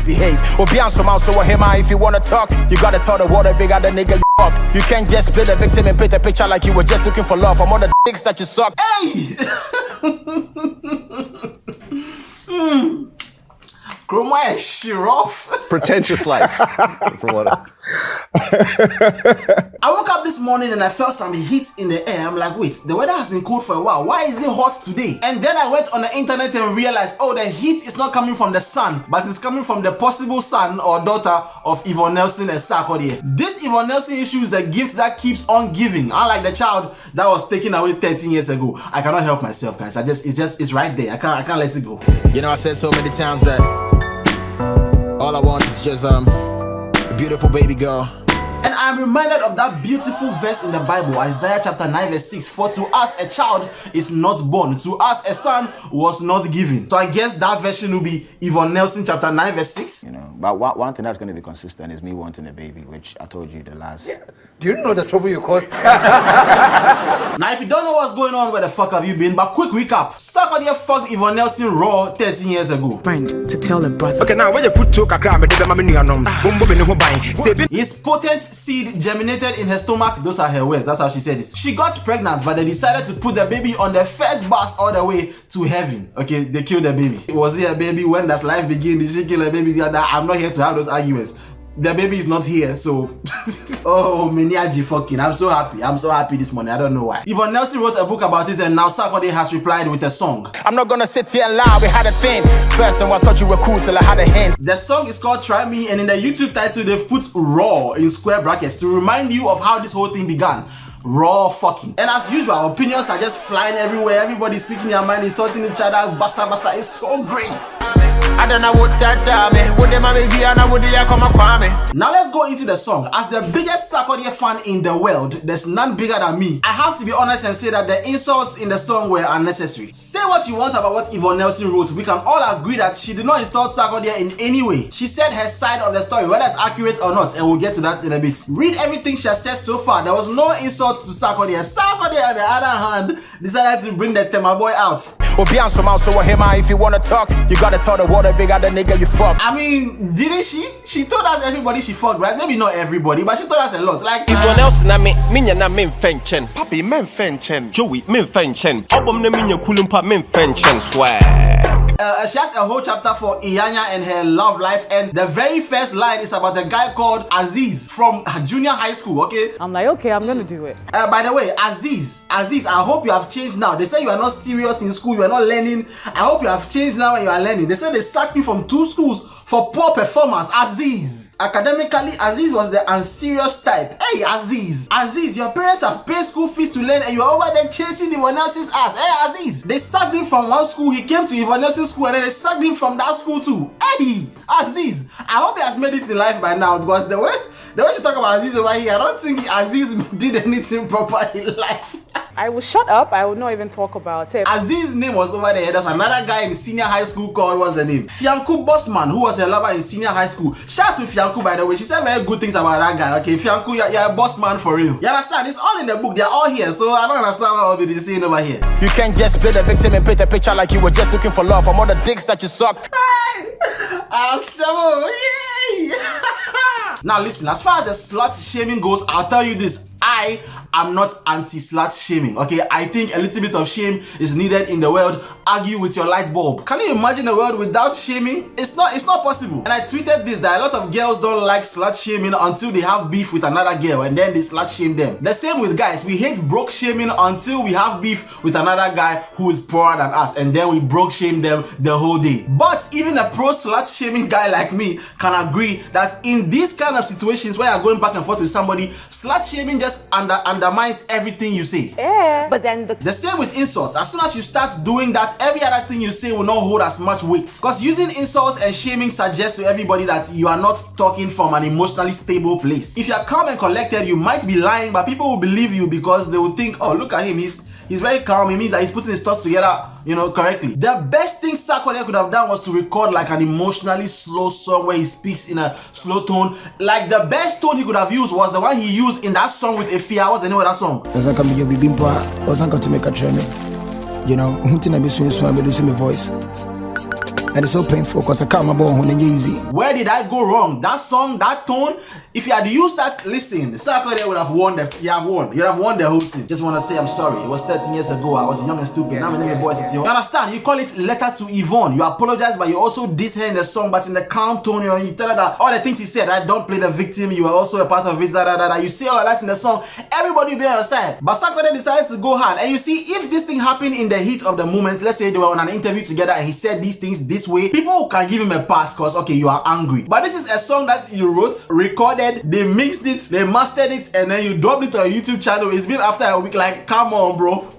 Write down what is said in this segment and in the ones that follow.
misbehave. Or be on some out, so him if you wanna talk, you gotta tell the world every other nigga you fuck. You can't just play the victim and paint a picture like you were just looking for love from all the dicks that you suck. Hey! Chroma is rough. Pretentious life. For what? I woke up this morning and I felt some heat in the air. I'm like, wait, the weather has been cold for a while. Why is it hot today? And then I went on the internet and realized, oh, the heat is not coming from the sun, but it's coming from the possible son or daughter of Yvonne Nelson and Sarkodie. This Yvonne Nelson issue is a gift that keeps on giving. Unlike the child that was taken away 13 years ago. I cannot help myself, guys. It's right there. I can't let it go. You know, I said so many times that all I want is just a beautiful baby girl. And I'm reminded of that beautiful verse in the Bible, Isaiah chapter 9 verse 6. For to us a child is not born, to us a son was not given. So I guess that version will be Yvonne Nelson chapter 9 verse 6. You know, but one thing that's going to be consistent is me wanting a baby, which I told you the last. Yeah. Do you know the trouble you caused? Now, if you don't know what's going on, where the fuck have you been? But quick recap: Sarkodie fucked Yvonne Nelson raw 13 years ago. Friend to tell a brother. Okay, now when you put two his potent seed germinated in her stomach. Those are her words. That's how she said it. She got pregnant, but they decided to put the baby on the first bus all the way to heaven. Okay, they killed the baby. Was it a baby? When does life begin? Did she kill a baby? I'm not here to have those arguments. The baby is not here, so oh, Miniaji fucking. I'm so happy this morning. I don't know why. Yvonne Nelson wrote a book about it, and now Sarkodie has replied with a song. I'm not gonna sit here and lie, we had a thing. First time I thought you were cool till I had a hint. The song is called Try Me, and in the YouTube title they've put raw in square brackets to remind you of how this whole thing began. Raw fucking. And as usual, opinions are just flying everywhere. Everybody's speaking their mind, insulting each other. Basa basa. It's so great. I don't know what that dame. Would them have Viana, would they come and Now let's go into the song. As the biggest Sarkodie fan in the world, there's none bigger than me. I have to be honest and say that the insults in the song were unnecessary. Say what you want about what Yvonne Nelson wrote. We can all agree that she did not insult Sarkodie in any way. She said her side of the story, whether it's accurate or not, and we'll get to that in a bit. Read everything she has said so far. There was no insult to Sarkodie. Sarkodie, on the other hand, decided to bring the Tema boy out. Or be on some out, so him if you wanna talk, you gotta tell the world every other nigga you fuck. I mean, didn't she? She told us everybody she fucked, right? Maybe not everybody, but she told us a lot. Like Yvonne Nelson, I mean, men fenchen. Papi, men fenchen. Joey, men fenchen. Album, men kulumpa, men fenchen swag. She has a whole chapter for Iyanya and her love life, and the very first line is about a guy called Aziz from junior high school, okay? I'm like, okay, I'm gonna do it. By the way, Aziz, I hope you have changed now. They say you are not serious in school, you are not learning. I hope you have changed now and you are learning. They said they sacked you from 2 schools for poor performance. Aziz. Academically, Aziz was the unserious type. Hey, Aziz, your parents have paid school fees to learn and you're over there chasing Yvonne Nelson's ass. Hey, Aziz, they sacked him from one school, he came to Yvonne Nelson's school, and then they sacked him from that school too. Hey, Aziz, I hope he has made it in life by now, because the way she talk about Aziz over here, I don't think Aziz did anything proper in life. I will shut up. I will not even talk about it. Aziz's name was over there. There's another guy in senior high school called, what's the name? Fianku Bossman, who was a lover in senior high school. Shout out to Fianku, by the way. She said very good things about that guy. Okay, Fianku, you're a boss man for real. You understand? It's all in the book. They're all here. So I don't understand what I'll be saying over here. You can't just play the victim and paint a picture like you were just looking for love from all the dicks that you suck. I'm so yay! Now listen, as far as the slut shaming goes, I'll tell you this. I am not anti-slut shaming, okay? I think a little bit of shame is needed in the world. Argue with your light bulb. Can you imagine a world without shaming? It's not possible. And I tweeted this, that a lot of girls don't like slut shaming until they have beef with another girl and then they slut shame them. The same with guys. We hate broke shaming until we have beef with another guy who is poorer than us, and then we broke shame them the whole day. But even a pro slut shaming guy like me can agree that in these kind of situations where you're going back and forth with somebody, slut shaming just undermines everything you say. Yeah. But then the same with insults. As soon as you start doing that, every other thing you say will not hold as much weight. Because using insults and shaming suggests to everybody that you are not talking from an emotionally stable place. If you are calm and collected, you might be lying, but people will believe you because they will think, oh, look at him, he's very calm. It means that he's putting his thoughts together, you know, correctly. The best thing Sarkodie could have done was to record like an emotionally slow song where he speaks in a slow tone. Like the best tone he could have used was the one he used in that song with Appiah. What's the name of that song? You know, my voice. And it's so painful because I can't remember when easy. Where did I go wrong? That song, that tone, if you had used that, listen, Sarkodie would have won you'd have won the whole thing. Just want to say I'm sorry. It was 13 years ago. I was young and stupid. Now I'm a boy. You understand? You call it Letter to Yvonne. You apologize, but you also diss her in the song, but in the calm tone, you tell her that all the things he said, right? Don't play the victim. You are also a part of it. You say all that in the song. Everybody be on your side. But Sarkodie decided to go hard. And you see, if this thing happened in the heat of the moment, let's say they were on an interview together and he said these things this way, people can give him a pass because, okay, you are angry. But this is a song that you wrote, recorded, they mixed it, they mastered it, and then you dropped it on a YouTube channel. It's been after a week, like, come on, bro.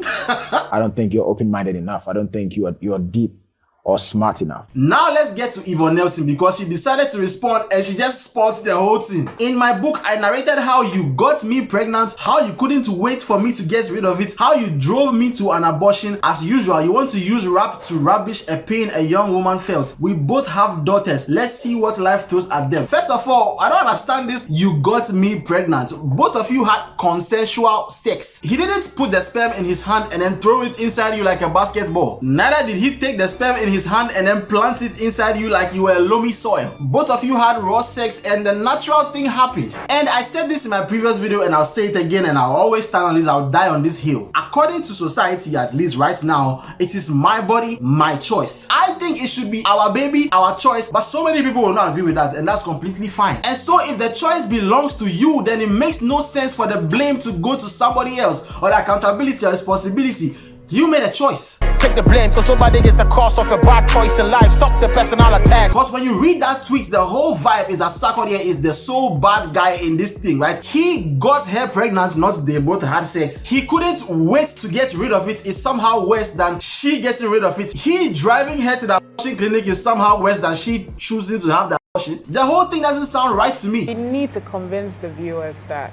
I don't think you're open-minded enough. I don't think you're deep or smart enough. Now let's get to Yvonne Nelson, because she decided to respond and she just spots the whole thing. In my book, I narrated how you got me pregnant, how you couldn't wait for me to get rid of it, how you drove me to an abortion. As usual, you want to use rap to rubbish a pain a young woman felt. We both have daughters. Let's see what life throws at them. First of all, I don't understand this. You got me pregnant. Both of you had consensual sex. He didn't put the sperm in his hand and then throw it inside you like a basketball. Neither did he take the sperm in his hand and then plant it inside you like you were loamy soil. Both of you had raw sex and the natural thing happened. And I said this in my previous video and I'll say it again, and I'll always stand on this, I'll die on this hill. According to society, at least right now, it is my body, my choice. I think it should be our baby, our choice, but so many people will not agree with that, and that's completely fine. And so if the choice belongs to you, then it makes no sense for the blame to go to somebody else, or the accountability or responsibility. You made a choice. Take the blame, because nobody gets the cost of a bad choice in life. Stop the personal attack. Because when you read that tweet, the whole vibe is that Sarkodie is the so bad guy in this thing, right? He got her pregnant, not they both had sex. He couldn't wait to get rid of it. Is somehow worse than she getting rid of it. He driving her to the abortion clinic is somehow worse than she choosing to have the abortion. The whole thing doesn't sound right to me. You need to convince the viewers that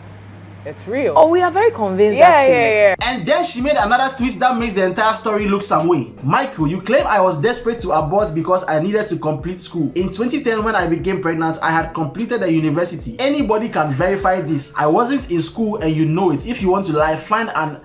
it's real. Oh, we are very convinced. Yeah. And then she made another twist that makes the entire story look some way. Michael, you claim I was desperate to abort because I needed to complete school. In 2010, when I became pregnant, I had completed a university. Anybody can verify this. I wasn't in school and you know it. If you want to lie, find a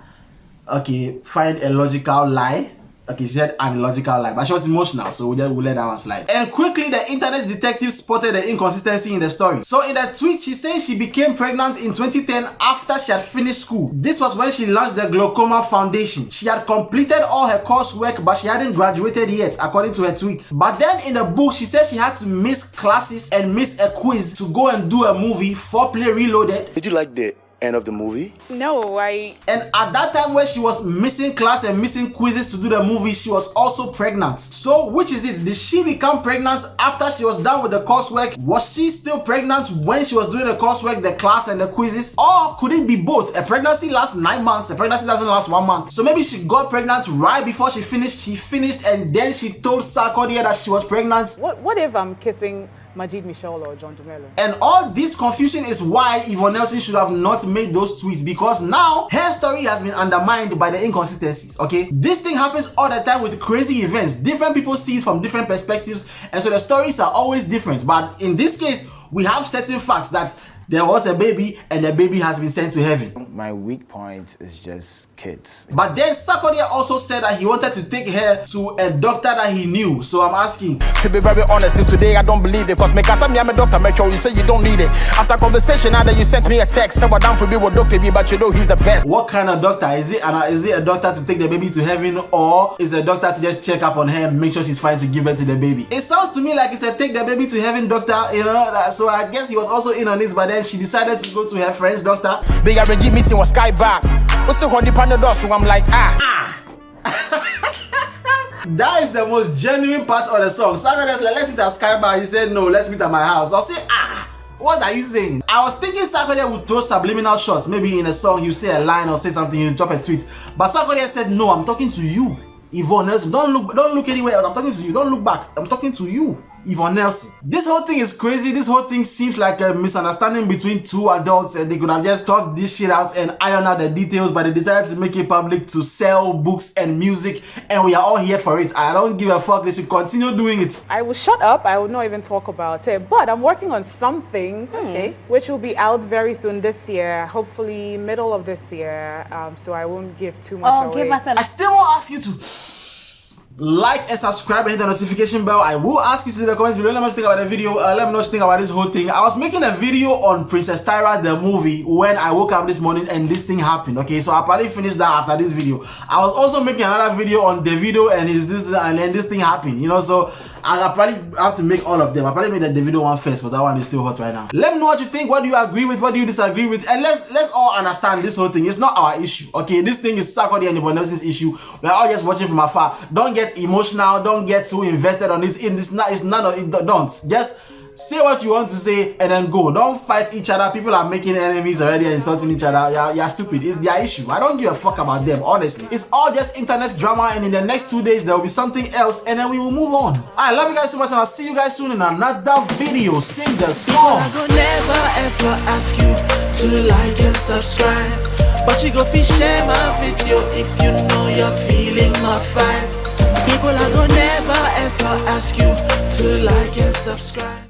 logical lie. Okay, she said an illogical lie, but she was emotional, so we'll let that one slide. And quickly, the internet detective spotted the inconsistency in the story. So in the tweet, she said she became pregnant in 2010 after she had finished school. This was when she launched the Glaucoma Foundation. She had completed all her coursework, but she hadn't graduated yet, according to her tweet. But then in the book, she said she had to miss classes and miss a quiz to go and do a movie, Foreplay Reloaded. Did you like the end of the movie? No, And at that time when she was missing class and missing quizzes to do the movie, she was also pregnant. So which is it? Did she become pregnant after she was done with the coursework? Was she still pregnant when she was doing the coursework, the class and the quizzes? Or could it be both? A pregnancy lasts 9 months, a pregnancy doesn't last 1 month. So maybe she got pregnant right before she finished and then she told Sarkodie that she was pregnant. What if I'm kissing Majid Michel or John Dumelo? And all this confusion is why Yvonne Nelson should have not made those tweets, because now her story has been undermined by the inconsistencies. Okay, this thing happens all the time with crazy events. Different people see it from different perspectives, and so the stories are always different. But in this case, we have certain facts that there was a baby and the baby has been sent to heaven. My weak point is just kids. But then Sarkodie also said that he wanted to take her to a doctor that he knew. So I'm asking, to be very honest, today I don't believe it. Cause me cause I'm a doctor, make sure you say you don't need it. After conversation, now that you sent me a text, say what down for me with Dr. B, but you know he's the best. What kind of doctor? Is it a doctor to take the baby to heaven, or is a doctor to just check up on her and make sure she's fine to give birth to the baby? It sounds to me like it's a take the baby to heaven doctor, you know. So I guess he was also in on this, but then she decided to go to her friend's doctor. The RG meeting was sky back. What's the honey panel? So I'm like, That is the most genuine part of the song. Sarkodie like, let's meet at Sky Bar. He said, no, let's meet at my house. I'll say, what are you saying? I was thinking Sarkodie would throw subliminal shots. Maybe in a song, you say a line or say something, you drop a tweet. But Sarkodie said, no, I'm talking to you, Yvonne Nelson. Don't look anywhere else. I'm talking to you. Don't look back. I'm talking to you, Yvonne Nelson. This whole thing is crazy. This whole thing seems like a misunderstanding between two adults, and they could have just talked this shit out and iron out the details, but they decided to make it public to sell books and music, and we are all here for it. I don't give a fuck. They should continue doing it. I will shut up. I will not even talk about it. But I'm working on something, which will be out very soon this year, hopefully middle of this year. So I won't give too much away. Give us a... I still won't ask you to like and subscribe and hit the notification bell. I will ask you to leave the comments below. Let me know what you think about the video. Let me know what you think about this whole thing. I was making a video on Princess Tyra the movie when I woke up this morning and this thing happened. Okay, so I probably finished that after this video. I was also making another video on the video and then this thing happened. You know, so I probably have to make all of them. I probably made the video one first, but that one is still hot right now. Let me know what you think. What do you agree with? What do you disagree with? And let's all understand this whole thing. It's not our issue. Okay, this thing is Sarkodie and Yvonne else's issue. We're all just watching from afar. Don't get emotional. Don't get too invested on it. It's none of it. Don't just say what you want to say and then go. Don't fight each other. People are making enemies already and insulting each other. You're stupid. It's their issue. I don't give a fuck about them, honestly. It's all just internet drama, and in the next 2 days there will be something else and then we will move on. I love you guys so much, and I'll see you guys soon in another video. Sing the song. I go never ever ask you to like and subscribe, but you go fish share my video if you know you're feeling my vibe. People, I go never ever ask you to like and subscribe.